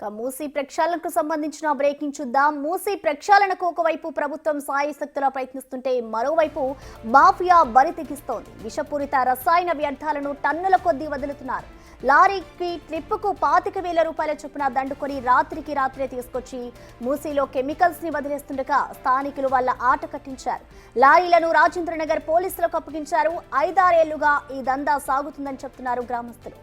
మూసీ ప్రక్షాళనకు సంబంధించిన బ్రేకింగ్ చూద్దాం. మూసీ ప్రక్షాళనకు ఒకవైపు ప్రభుత్వం సాయశక్తులా ప్రయత్నిస్తుంటే మరోవైపు మాఫియా బరితెగిస్తోంది. విషపూరిత రసాయన వ్యర్థాలను టన్నుల కొద్దీ వదులుతున్నారు. లారీకి ట్రిప్పుకు 25,000 రూపాయల చొప్పున దండుకొని రాత్రికి రాత్రే తీసుకొచ్చి మూసీలో కెమికల్స్ ని వదిలేస్తుండగా స్థానికులు వాళ్ళ ఆట కట్టించారు. లారీలను రాజేంద్రనగర్ పోలీసులకు అప్పగించారు. 5-6 ఏళ్లుగా ఈ దందా సాగుతుందని చెప్తున్నారు గ్రామస్తులు.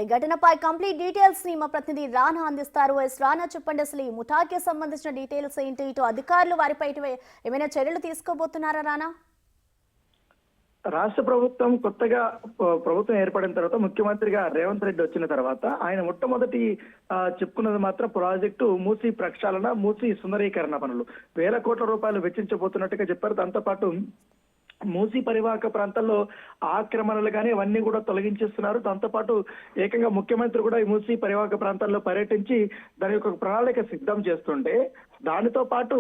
ఈ ఘటనపై కంప్లీట్ డీటెయిల్స్ ని మా ప్రతినిధి రానా అందిస్తారు. రానా, చెప్పండి, అసలు ఈ ముఠాకి సంబంధించిన డీటెయిల్స్ ఏంటి? ఇటు అధికారులు వారిపై ఏమైనా చర్యలు తీసుకోబోతున్నారా రానా? రాష్ట్ర ప్రభుత్వం కొత్తగా ప్రభుత్వం ఏర్పడిన తర్వాత ముఖ్యమంత్రిగా రేవంత్ రెడ్డి వచ్చిన తర్వాత ఆయన మొట్టమొదటి చెప్పుకున్నది మాత్రం ప్రాజెక్టు మూసీ ప్రక్షాళన, మూసీ సుందరీకరణ పనులు 1,000 కోట్ల రూపాయలు వెచ్చించబోతున్నట్టుగా చెప్పారు. దాంతో పాటు మూసీ పరివాహక ప్రాంతాల్లో ఆక్రమణలు కానీ ఇవన్నీ కూడా తొలగించేస్తున్నారు. దాంతోపాటు ఏకంగా ముఖ్యమంత్రి కూడా ఈ మూసీ పరివాహక ప్రాంతాల్లో పర్యటించి దాని యొక్క ప్రణాళిక సిద్ధం చేస్తుంటే, దానితో పాటు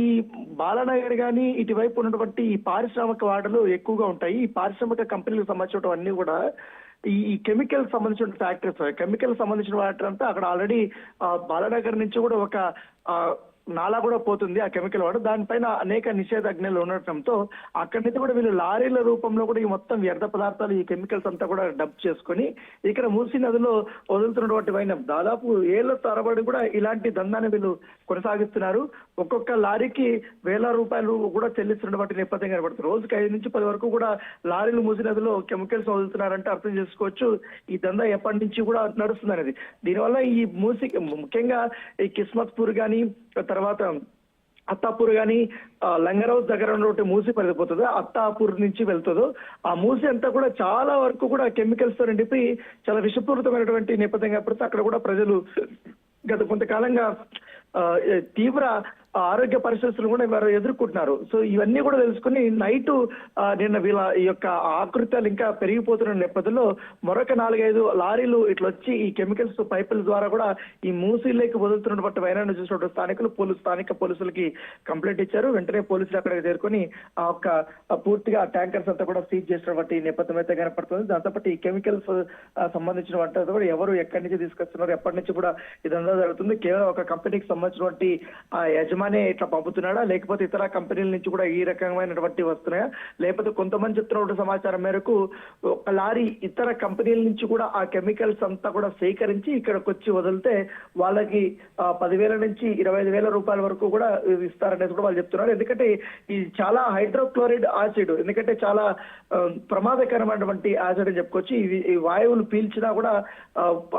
ఈ బాలానగర్ కానీ ఇటువైపు ఉన్నటువంటి ఈ పారిశ్రామిక వాడలు ఎక్కువగా ఉంటాయి. ఈ పారిశ్రామిక కంపెనీలకు సంబంధించినవన్నీ కూడా ఈ కెమికల్ సంబంధించిన ఫ్యాక్టరీస్, కెమికల్ సంబంధించిన వాటర్ అంతా అక్కడ ఆల్రెడీ బాలానగర్ నుంచి కూడా ఒక నాలా కూడా పోతుంది ఆ కెమికల్ వాడు. దానిపైన అనేక నిషేధాజ్ఞలు ఉండటంతో అక్కడి నుంచి కూడా వీళ్ళు లారీల రూపంలో కూడా ఈ మొత్తం వ్యర్థ పదార్థాలు, ఈ కెమికల్స్ అంతా కూడా డంప్ చేసుకొని ఇక్కడ మూసీ నదిలో వదులుతున్నటువంటి వైనం దాదాపు ఏళ్ల తరబడి కూడా ఇలాంటి దందాన్ని వీళ్ళు కొనసాగిస్తున్నారు. ఒక్కొక్క లారీకి 1,000 రూపాయలు కూడా చెల్లిస్తున్నటువంటి నేపథ్యం కనబడుతుంది. రోజుకి 5 నుంచి 10 వరకు కూడా లారీలు మూసీ నదిలో కెమికల్స్ వదులుతున్నారంటే అర్థం చేసుకోవచ్చు ఈ దందా ఎప్పటి నుంచి కూడా నడుస్తుంది అనేది. దీనివల్ల ఈ మూసీ ముఖ్యంగా ఈ కిస్మత్పూర్ కానీ తర్వాత అత్తాపూర్ కానీ లంగరౌస్ దగ్గర ఉన్నటువంటి మూసీ పరిధిపోతుందో అత్తాపూర్ నుంచి వెళ్తుందో ఆ మూసీ అంతా కూడా చాలా వరకు కూడా కెమికల్స్ తో నిండిపోయి చాలా విషపూరితమైనటువంటి నేపథ్యం కాబట్టి అక్కడ కూడా ప్రజలు గత కొంతకాలంగా తీవ్ర ఆరోగ్య పరిస్థితులు కూడా వారు ఎదుర్కొంటున్నారు. సో ఇవన్నీ కూడా తెలుసుకుని నైట్ నిన్న వీళ్ళ ఈ యొక్క ఆకృత్యాలు ఇంకా పెరిగిపోతున్న నేపథ్యంలో మరొక 4-5 లారీలు ఇట్లా వచ్చి ఈ కెమికల్స్ పైపుల ద్వారా కూడా ఈ మూసీలోకి వదులుతున్నటువంటి వైనాన్ని చూసినటువంటి స్థానిక పోలీసులకి కంప్లైంట్ ఇచ్చారు. వెంటనే పోలీసులు అక్కడికి చేరుకొని ఆ యొక్క పూర్తిగా ట్యాంకర్స్ అంతా కూడా సీజ్ చేసినటువంటి నేపథ్యం అయితే కనపడుతుంది. దాంతోపాటు ఈ కెమికల్స్ సంబంధించిన వాటి కూడా ఎవరు ఎక్కడి నుంచి తీసుకొస్తున్నారు, ఎప్పటి నుంచి కూడా ఇదంతా జరుగుతుంది. కేవలం ఒక కంపెనీకి సంబంధించినటువంటి ఆ యజమాని ఇట్లా పంపుతున్నాడా, లేకపోతే ఇతర కంపెనీల నుంచి కూడా ఈ రకమైనటువంటి వస్తున్నాయా, లేకపోతే కొంతమంది చెప్తున్న సమాచారం మేరకు ఒక లారీ ఇతర కంపెనీల నుంచి కూడా ఆ కెమికల్స్ అంతా కూడా సేకరించి ఇక్కడికి వచ్చి వదిలితే వాళ్ళకి 10,000 నుంచి 25,000 రూపాయల వరకు కూడా ఇస్తారనేది కూడా వాళ్ళు చెప్తున్నారు. ఎందుకంటే ఇది చాలా హైడ్రోక్లోరైడ్ యాసిడ్, ఎందుకంటే చాలా ప్రమాదకరమైనటువంటి యాసిడ్ అని చెప్పుకోవచ్చు. ఈ వాయువులు పీల్చినా కూడా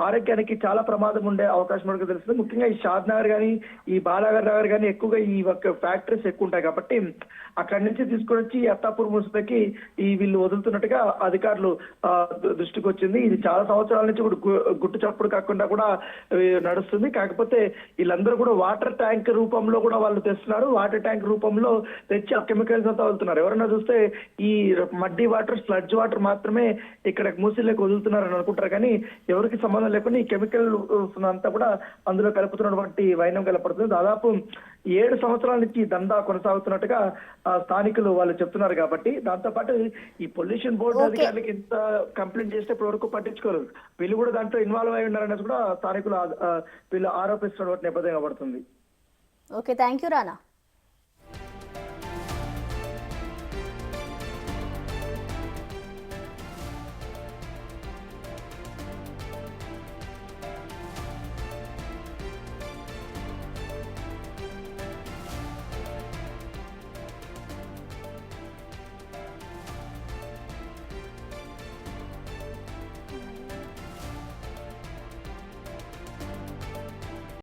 ఆరోగ్యానికి చాలా ప్రమాదం ఉండే అవకాశం మనకు తెలుస్తుంది. ముఖ్యంగా ఈ షాద్ నగర్ కానీ ఈ బాలాగర్ నగర్ కానీ ఎక్కువగా ఈ ఫ్యాక్టరీస్ ఎక్కువ ఉంటాయి కాబట్టి అక్కడి నుంచి తీసుకొని వచ్చి అత్తాపూర్ మున్సిపల్కి ఈ వీళ్ళు వదులుతున్నట్టుగా అధికారులు దృష్టికి వచ్చింది. ఇది చాలా సంవత్సరాల నుంచి కూడా గుట్టు చప్పుడు కాకుండా కూడా నడుస్తుంది. కాకపోతే వీళ్ళందరూ కూడా వాటర్ ట్యాంక్ రూపంలో కూడా వాళ్ళు తెస్తున్నారు. వాటర్ ట్యాంక్ రూపంలో తెచ్చి ఆ కెమికల్స్ అంతా వదులుతున్నారు. ఎవరైనా చూస్తే ఈ మడ్డీ వాటర్, స్లడ్జ్ వాటర్ మాత్రమే ఇక్కడ మూసీలోకి వదులుతున్నారని అనుకుంటారు, కానీ ఎవరికి సంబంధం లేకుండా ఈ కెమికల్ అంతా కూడా అందులో కలుపుతున్నటువంటి వైనం కనపడుతుంది. దాదాపు 7 సంవత్సరాల నుంచి దందా కొనసాగుతున్నట్టుగా స్థానికులు వాళ్ళు చెప్తున్నారు. కాబట్టి దాంతోపాటు ఈ పొల్యూషన్ బోర్డు అధికారులకి ఎంత కంప్లైంట్ చేస్తే ఇప్పటి వరకు పట్టించుకోలేదు. వీళ్ళు కూడా దాంట్లో ఇన్వాల్వ్ అయి ఉన్నారనేది కూడా స్థానికులు వీళ్ళు ఆరోపిస్తున్న నేపథ్యం పడుతుంది. Okay, thank you Rana.